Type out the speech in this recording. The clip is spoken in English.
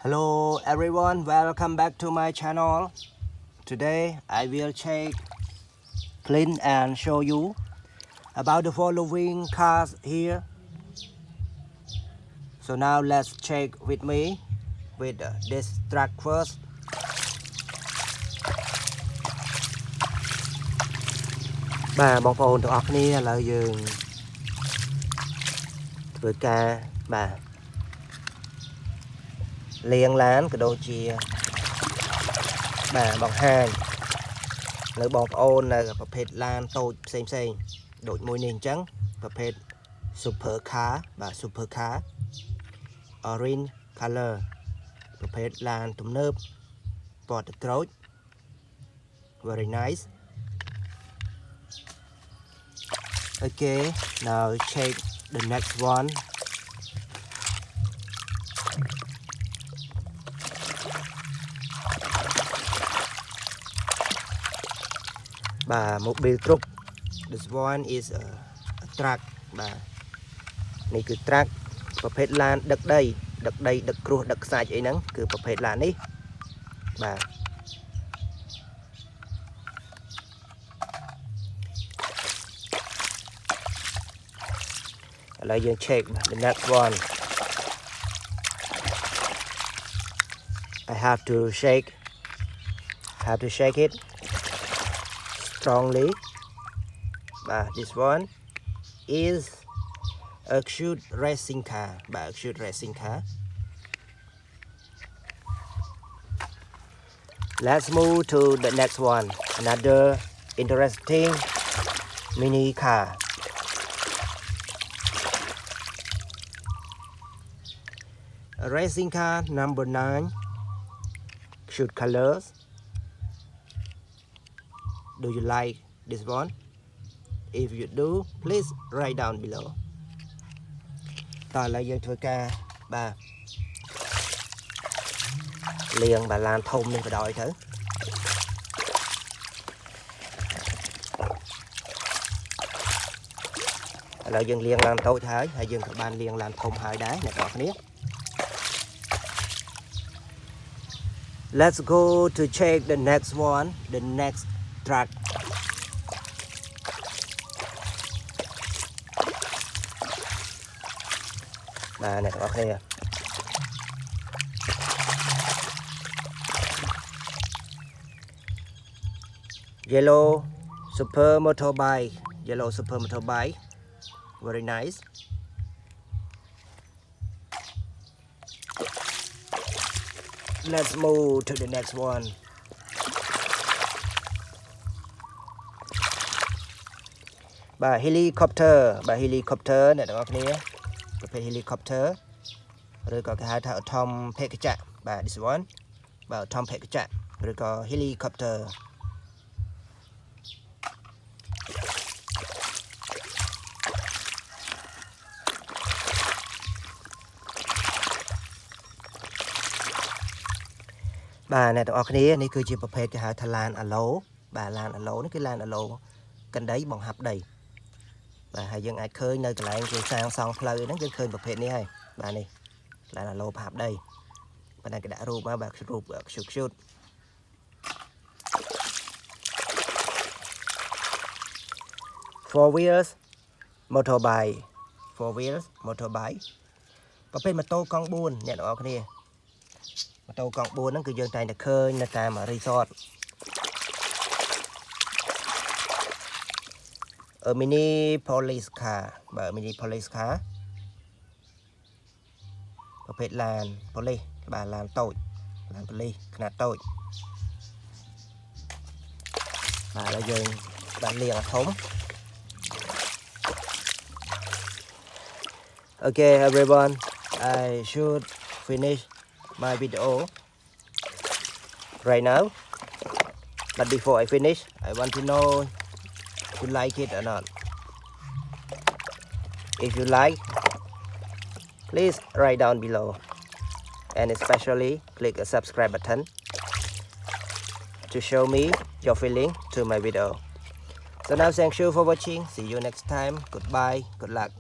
Hello everyone, welcome back to my channel. Today I will check, clean and show you about the following cars here. So now let's check with me with this truck first. Bà bóng phồn tụi ọc này là dừng vừa ca bà liên lán cái đồ chia bà bóng hàng lấy bóng ôn làประเภท lan tồi xem đội môi nền trắng ประเภท super car và super car orange color ประเภท lan ទំនើប port truk very nice. Okay, now check the next one. Bà Mobil Truk. This one is a truck. Bà nàyคือ truck ประเภท lan ដឹកដីដឹកគ្រោះដឹកខ្សាច់អីហ្នឹងគឺប្រភេទ lan នេះបាទ ឥឡូវយើង check the next one. I have to shake it strongly. This one is a cute racing car. Let's move to the next one. Another interesting mini car. A racing car number 9. Cute colors. Do you like this one? If you do, please write down below. តោះឥឡូវយើងធ្វើការបាទលាងបាទឡានធំនេះបដ ாய் ទៅ ឥឡូវយើងលាងឡានតូចហើយយើងក៏បានលាងឡានធំហើយដែរអ្នកនរគ្នា Let's go to check the next one, the next truck. Này các bạn thấy yellow super motorbike, very nice. Let's move to the next one. Bà helicopter này các bạn thấy ประเภท helicopter หรือก็คล้ายๆถ้าทอมเพกจะបាទ this one បាទทอมเพกจะหรือก็ helicopter បាទអ្នកទាំងអស់គ្នានេះគឺជាប្រភេទគេហៅថាឡានអាឡូបាទឡានអាឡូនេះគឺឡានអាឡូកណ្ដីបង្ហាប់ដី បាទហើយយើងអាចឃើញនៅកន្លែងគេសាងសង់ផ្លូវហ្នឹងយើងឃើញប្រភេទនេះហើយបាទនេះឡានអាឡូប្រហាប់ដីប៉ុន្តែគេដាក់រូបមកបាទរូប cute four wheels motorbike ប្រភេទម៉ូតូកង់ 4 អ្នកទាំងអស់គ្នាម៉ូតូកង់ 4 ហ្នឹងគឺយើងតែងតែឃើញនៅតាម resort a mini police car បាទ mini police car ប្រភេទឡាន police បាទឡានតូចឡាន police ខ្នាតតូចបាទហើយយើងបានលាងឲ្យធំ Okay everyone, I should finish my video right now, but before I finish I want to know you like it or not. If you like, please write down below, and especially click a subscribe button to show me your feeling to my video. So now thank you for watching. See you next time. Goodbye. Good luck.